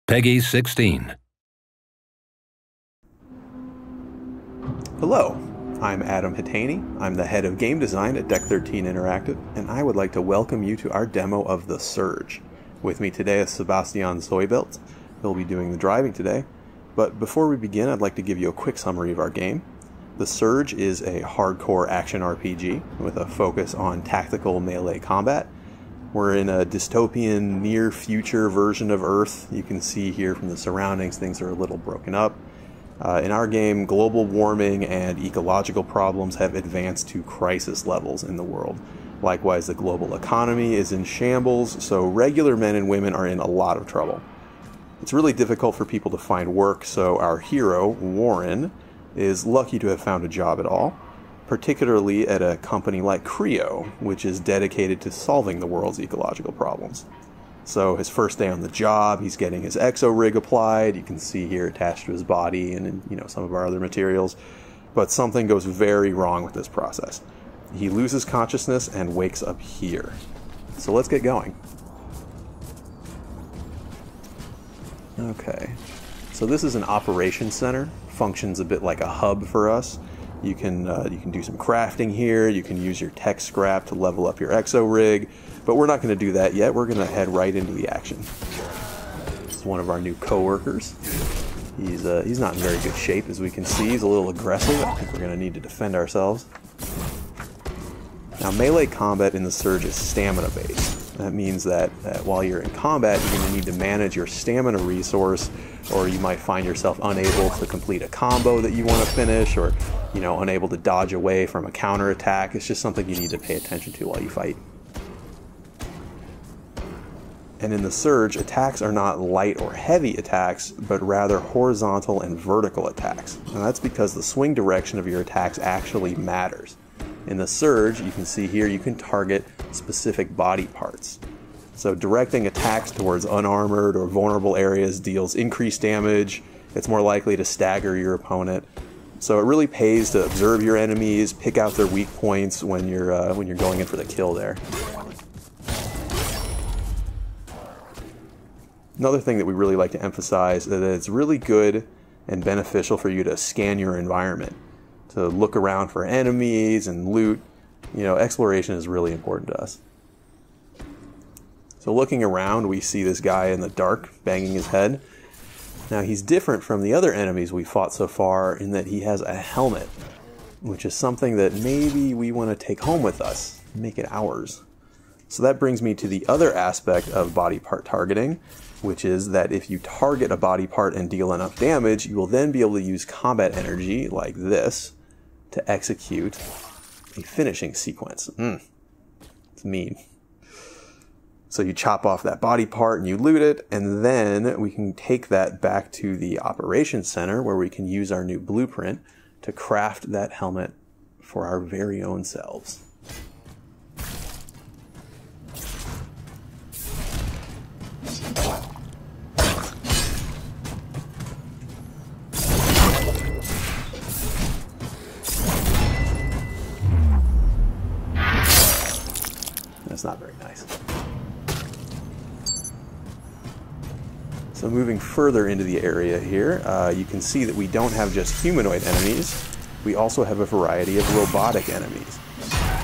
Peggy 16. Hello, I'm Adam Hitaney. I'm the head of game design at Deck 13 Interactive, and I would like to welcome you to our demo of the Surge. With me today is Sebastian Zoibelt. He'll be doing the driving today. But before we begin, I'd like to give you a quick summary of our game. The Surge is a hardcore action RPG with a focus on tactical melee combat. We're in a dystopian near-future version of Earth. You can see here from the surroundings, things are a little broken up. In our game, global warming and ecological problems have advanced to crisis levels in the world. Likewise, the global economy is in shambles, so regular men and women are in a lot of trouble. It's really difficult for people to find work, so our hero, Warren, is lucky to have found a job at all, particularly at a company like Creo, which is dedicated to solving the world's ecological problems. So his first day on the job, he's getting his exo rig applied. You can see here attached to his body and some of our other materials. But something goes very wrong with this process. He loses consciousness and wakes up here. So let's get going. Okay, so this is an operations center. Functions a bit like a hub for us. You can do some crafting here. You can use your tech scrap to level up your exo rig, but we're not going to do that yet. We're going to head right into the action. This is one of our new co-workers. He's not in very good shape, as we can see. He's a little aggressive. I think we're going to need to defend ourselves. Now, melee combat in the Surge is stamina based. That means that while you're in combat, you're going to need to manage your stamina resource, or you might find yourself unable to complete a combo that you want to finish, or unable to dodge away from a counterattack. It's just something you need to pay attention to while you fight. And in the Surge, attacks are not light or heavy attacks, but rather horizontal and vertical attacks. And that's because the swing direction of your attacks actually matters. In the Surge, you can see here, you can target specific body parts. So directing attacks towards unarmored or vulnerable areas deals increased damage. It's more likely to stagger your opponent. So it really pays to observe your enemies, pick out their weak points when you're going in for the kill there. Another thing that we really like to emphasize is that it's really good and beneficial for you to scan your environment, to look around for enemies and loot. Exploration is really important to us. So looking around, we see this guy in the dark banging his head. Now, he's different from the other enemies we fought so far in that he has a helmet, which is something that maybe we want to take home with us, make it ours. So that brings me to the other aspect of body part targeting, which is that if you target a body part and deal enough damage, you will then be able to use combat energy, like this, to execute a finishing sequence. It's mean. So you chop off that body part and you loot it, and then we can take that back to the operations center where we can use our new blueprint to craft that helmet for our very own selves. That's not very nice. So moving further into the area here, you can see that we don't have just humanoid enemies, we also have a variety of robotic enemies.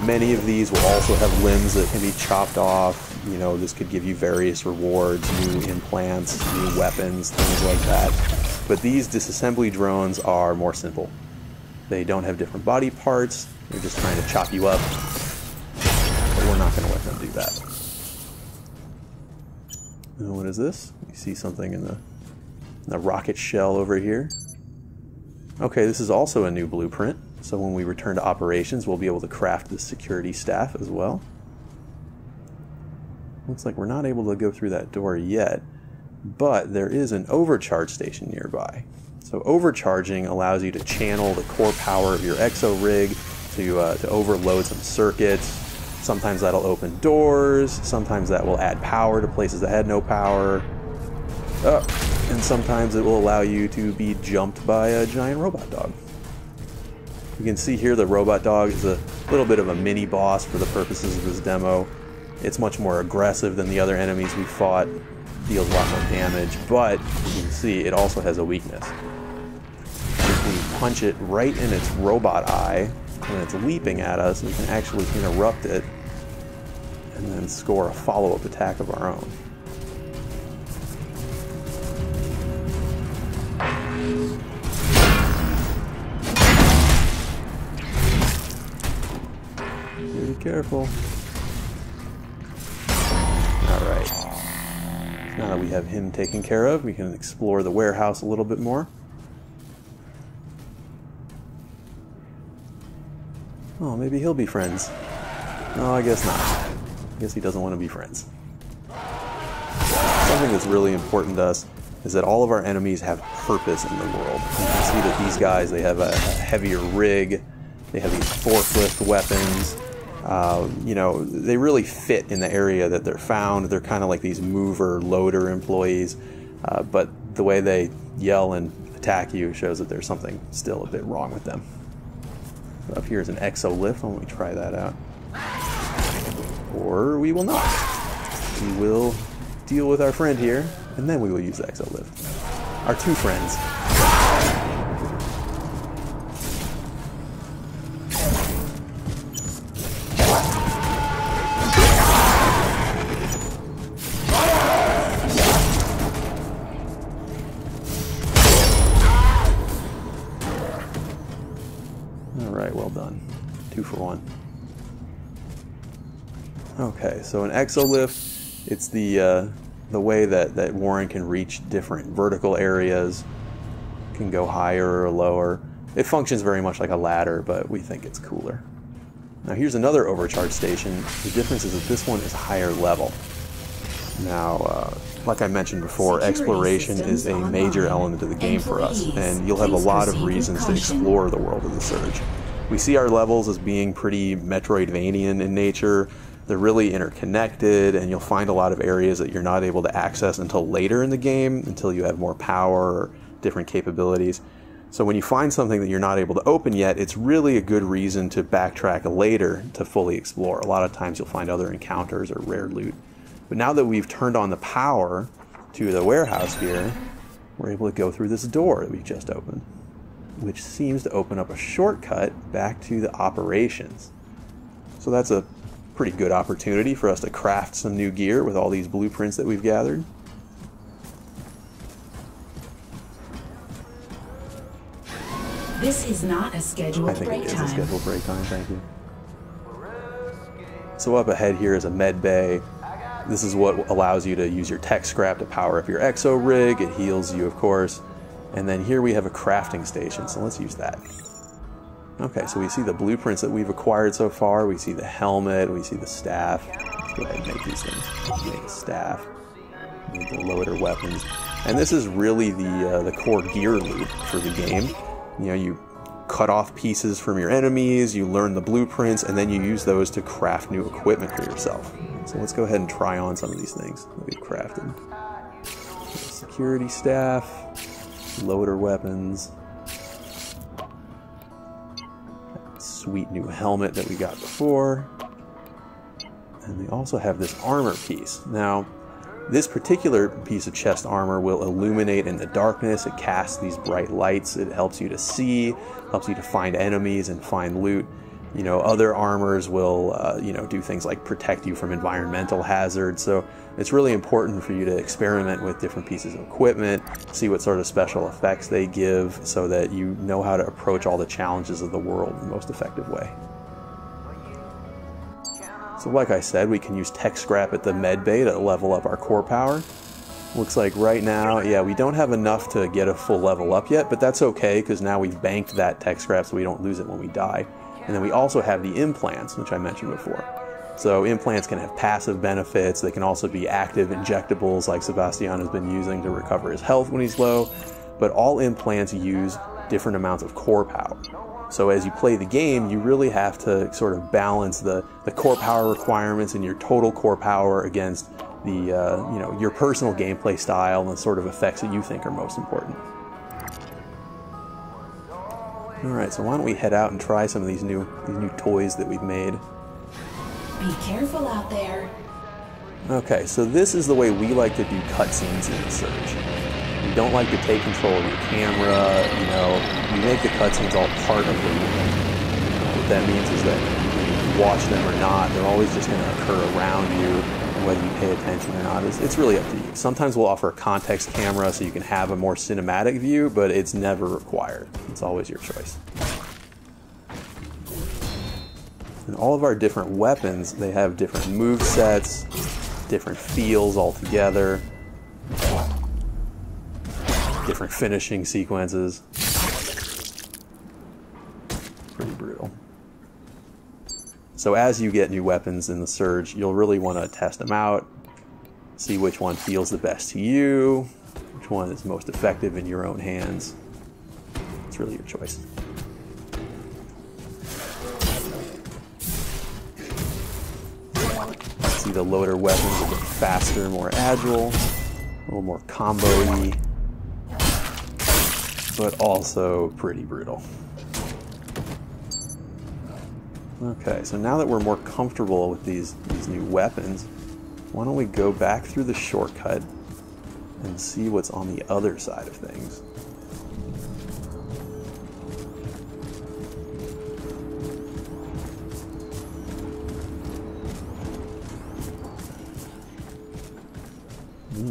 Many of these will also have limbs that can be chopped off. This could give you various rewards, new implants, new weapons, things like that. But these disassembly drones are more simple. They don't have different body parts, they're just trying to chop you up. But we're not going to let them do that. And what is this? You see something in the rocket shell over here. Okay, this is also a new blueprint. So when we return to operations, we'll be able to craft the security staff as well. Looks like we're not able to go through that door yet, but there is an overcharge station nearby. So overcharging allows you to channel the core power of your exo rig to overload some circuits. Sometimes that'll open doors, sometimes that will add power to places that had no power. And sometimes it will allow you to be jumped by a giant robot dog. You can see here the robot dog is a little bit of a mini boss for the purposes of this demo. It's much more aggressive than the other enemies we fought. deals a lot more damage, but you can see it also has a weakness. If we punch it right in its robot eye when it's leaping at us, we can actually interrupt it and then score a follow-up attack of our own. Be careful. Alright. Now that we have him taken care of, we can explore the warehouse a little bit more. Oh, maybe he'll be friends. No, I guess not. I guess he doesn't want to be friends. Something that's really important to us is that all of our enemies have purpose in the world. You can see that these guys, they have a heavier rig, they have these forklift weapons. You know, they really fit in the area that they're found. They're kind of like these mover, loader employees, but the way they yell and attack you shows that there's something still a bit wrong with them. So up here is an exo lift. Why don't we try that out? Or we will not. We will deal with our friend here, and then we will use the exo lift. Our two friends. Alright, well done. 2 for 1. Okay, so an exolift, it's the way that Warren can reach different vertical areas, can go higher or lower. It functions very much like a ladder, but we think it's cooler. Now here's another overcharge station. The difference is that this one is higher level. Now, like I mentioned before, exploration is a major element of the game for us, and you'll have a lot of reasons to explore the world of the Surge. We see our levels as being pretty Metroidvanian in nature. They're really interconnected, and you'll find a lot of areas that you're not able to access until later in the game, until you have more power or different capabilities. So when you find something that you're not able to open yet, it's really a good reason to backtrack later to fully explore. A lot of times you'll find other encounters or rare loot. But now that we've turned on the power to the warehouse here, we're able to go through this door that we just opened, which seems to open up a shortcut back to the operations. So that's a pretty good opportunity for us to craft some new gear with all these blueprints that we've gathered. This is not a scheduled break time. I think it is a scheduled break time, thank you. So up ahead here is a med bay. This is what allows you to use your tech scrap to power up your exo rig. It heals you, of course. And then here we have a crafting station, so let's use that. Okay, so we see the blueprints that we've acquired so far. We see the helmet, we see the staff. Let's go ahead and make these things. Make a staff, make the loader weapons. And this is really the core gear loop for the game. You know, you cut off pieces from your enemies, you learn the blueprints, and then you use those to craft new equipment for yourself. So let's go ahead and try on some of these things that we've crafted. Security staff, loader weapons, sweet new helmet that we got before, and we also have this armor piece. Now, this particular piece of chest armor will illuminate in the darkness. It casts these bright lights. It helps you to see, helps you to find enemies and find loot. You know, other armors will, you know, do things like protect you from environmental hazards. So it's really important for you to experiment with different pieces of equipment, see what sort of special effects they give, so that you know how to approach all the challenges of the world in the most effective way. So like I said, we can use tech scrap at the med bay to level up our core power. Looks like right now, yeah, we don't have enough to get a full level up yet, but that's okay, because now we've banked that tech scrap so we don't lose it when we die. And then we also have the implants, which I mentioned before. So implants can have passive benefits. They can also be active injectables like Sebastian has been using to recover his health when he's low. But all implants use different amounts of core power. So as you play the game, you really have to sort of balance the core power requirements and your total core power against the you know, your personal gameplay style and the sort of effects that you think are most important. Alright, so why don't we head out and try some of these new toys that we've made. Be careful out there. Okay, so this is the way we like to do cutscenes in the Surge. We don't like to take control of your camera, you know, we make the cutscenes all part of the movie. What that means is that you watch them or not, they're always just going to occur around you, and whether you pay attention or not, it's really up to you. Sometimes we'll offer a context camera so you can have a more cinematic view, but it's never required. It's always your choice. And all of our different weapons, they have different move sets, different feels altogether, different finishing sequences. Pretty brutal. So as you get new weapons in the Surge, you'll really want to test them out, see which one feels the best to you, which one is most effective in your own hands. It's really your choice. See, the loader weapons are a bit faster, more agile, a little more combo-y, but also pretty brutal. Okay, so now that we're more comfortable with these new weapons, why don't we go back through the shortcut and see what's on the other side of things.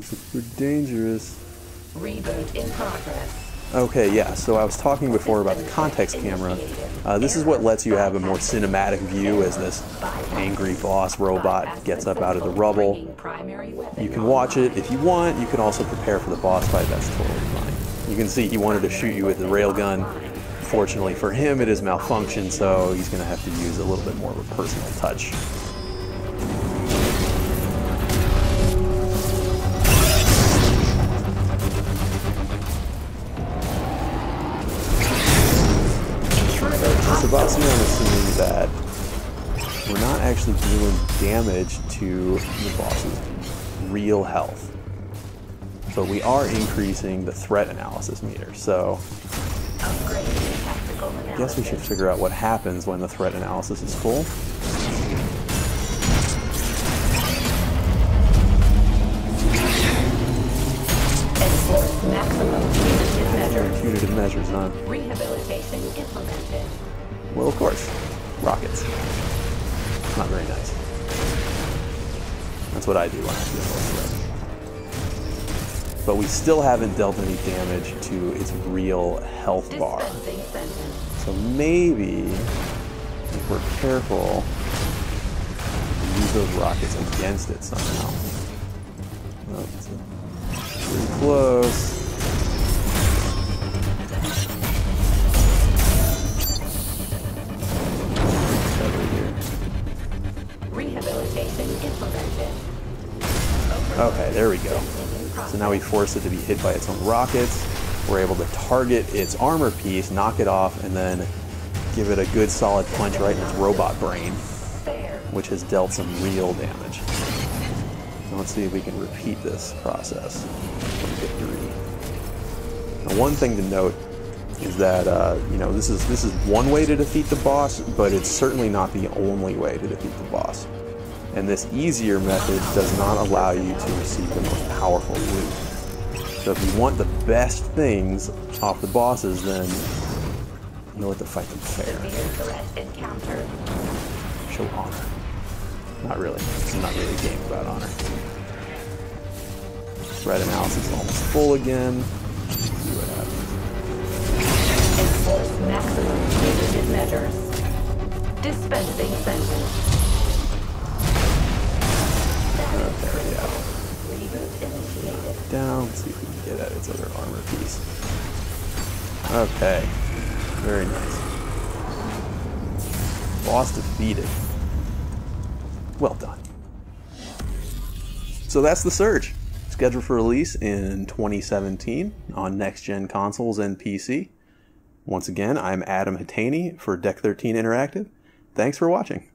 Super dangerous. Reboot in progress. Okay, yeah, so I was talking before about the context camera. This is what lets you have a more cinematic view as this angry boss robot gets up out of the rubble. You can watch it if you want. You can also prepare for the boss fight. That's totally fine. You can see he wanted to shoot you with the railgun. Fortunately for him, it has malfunctioned, so he's going to have to use a little bit more of a personal touch. Sebastian is assuming that we're not actually doing damage to the boss's real health, but we are increasing the threat analysis meter. So I guess we should figure out what happens when the threat analysis is full. Punitive measures, huh? Rehabilitation implemented. Well, of course. Rockets. Not very nice. That's what I do when I feel most threat. But we still haven't dealt any damage to its real health bar. So maybe, if we're careful, we can use those rockets against it somehow. Oh, it's pretty close. Okay, there we go. So now we force it to be hit by its own rockets. We're able to target its armor piece, knock it off, and then give it a good solid punch right in its robot brain, which has dealt some real damage. So let's see if we can repeat this process for victory. Now, one thing to note is that you know, this is one way to defeat the boss, but it's certainly not the only way to defeat the boss. And this easier method does not allow you to receive the most powerful loot. So if you want the best things off the bosses, then you'll have to fight them fair. Show honor. Not really. This is not really a game about honor. Threat analysis is almost full again. Let's see what happens. Enforce maximum punitive measures. Dispensing sentence. Okay, yeah. Down. Let's see if we can get at its other armor piece. Okay. Very nice. Boss defeated. Well done. So that's the Surge. Scheduled for release in 2017 on next-gen consoles and PC. Once again, I'm Adam Hatani for Deck 13 Interactive. Thanks for watching.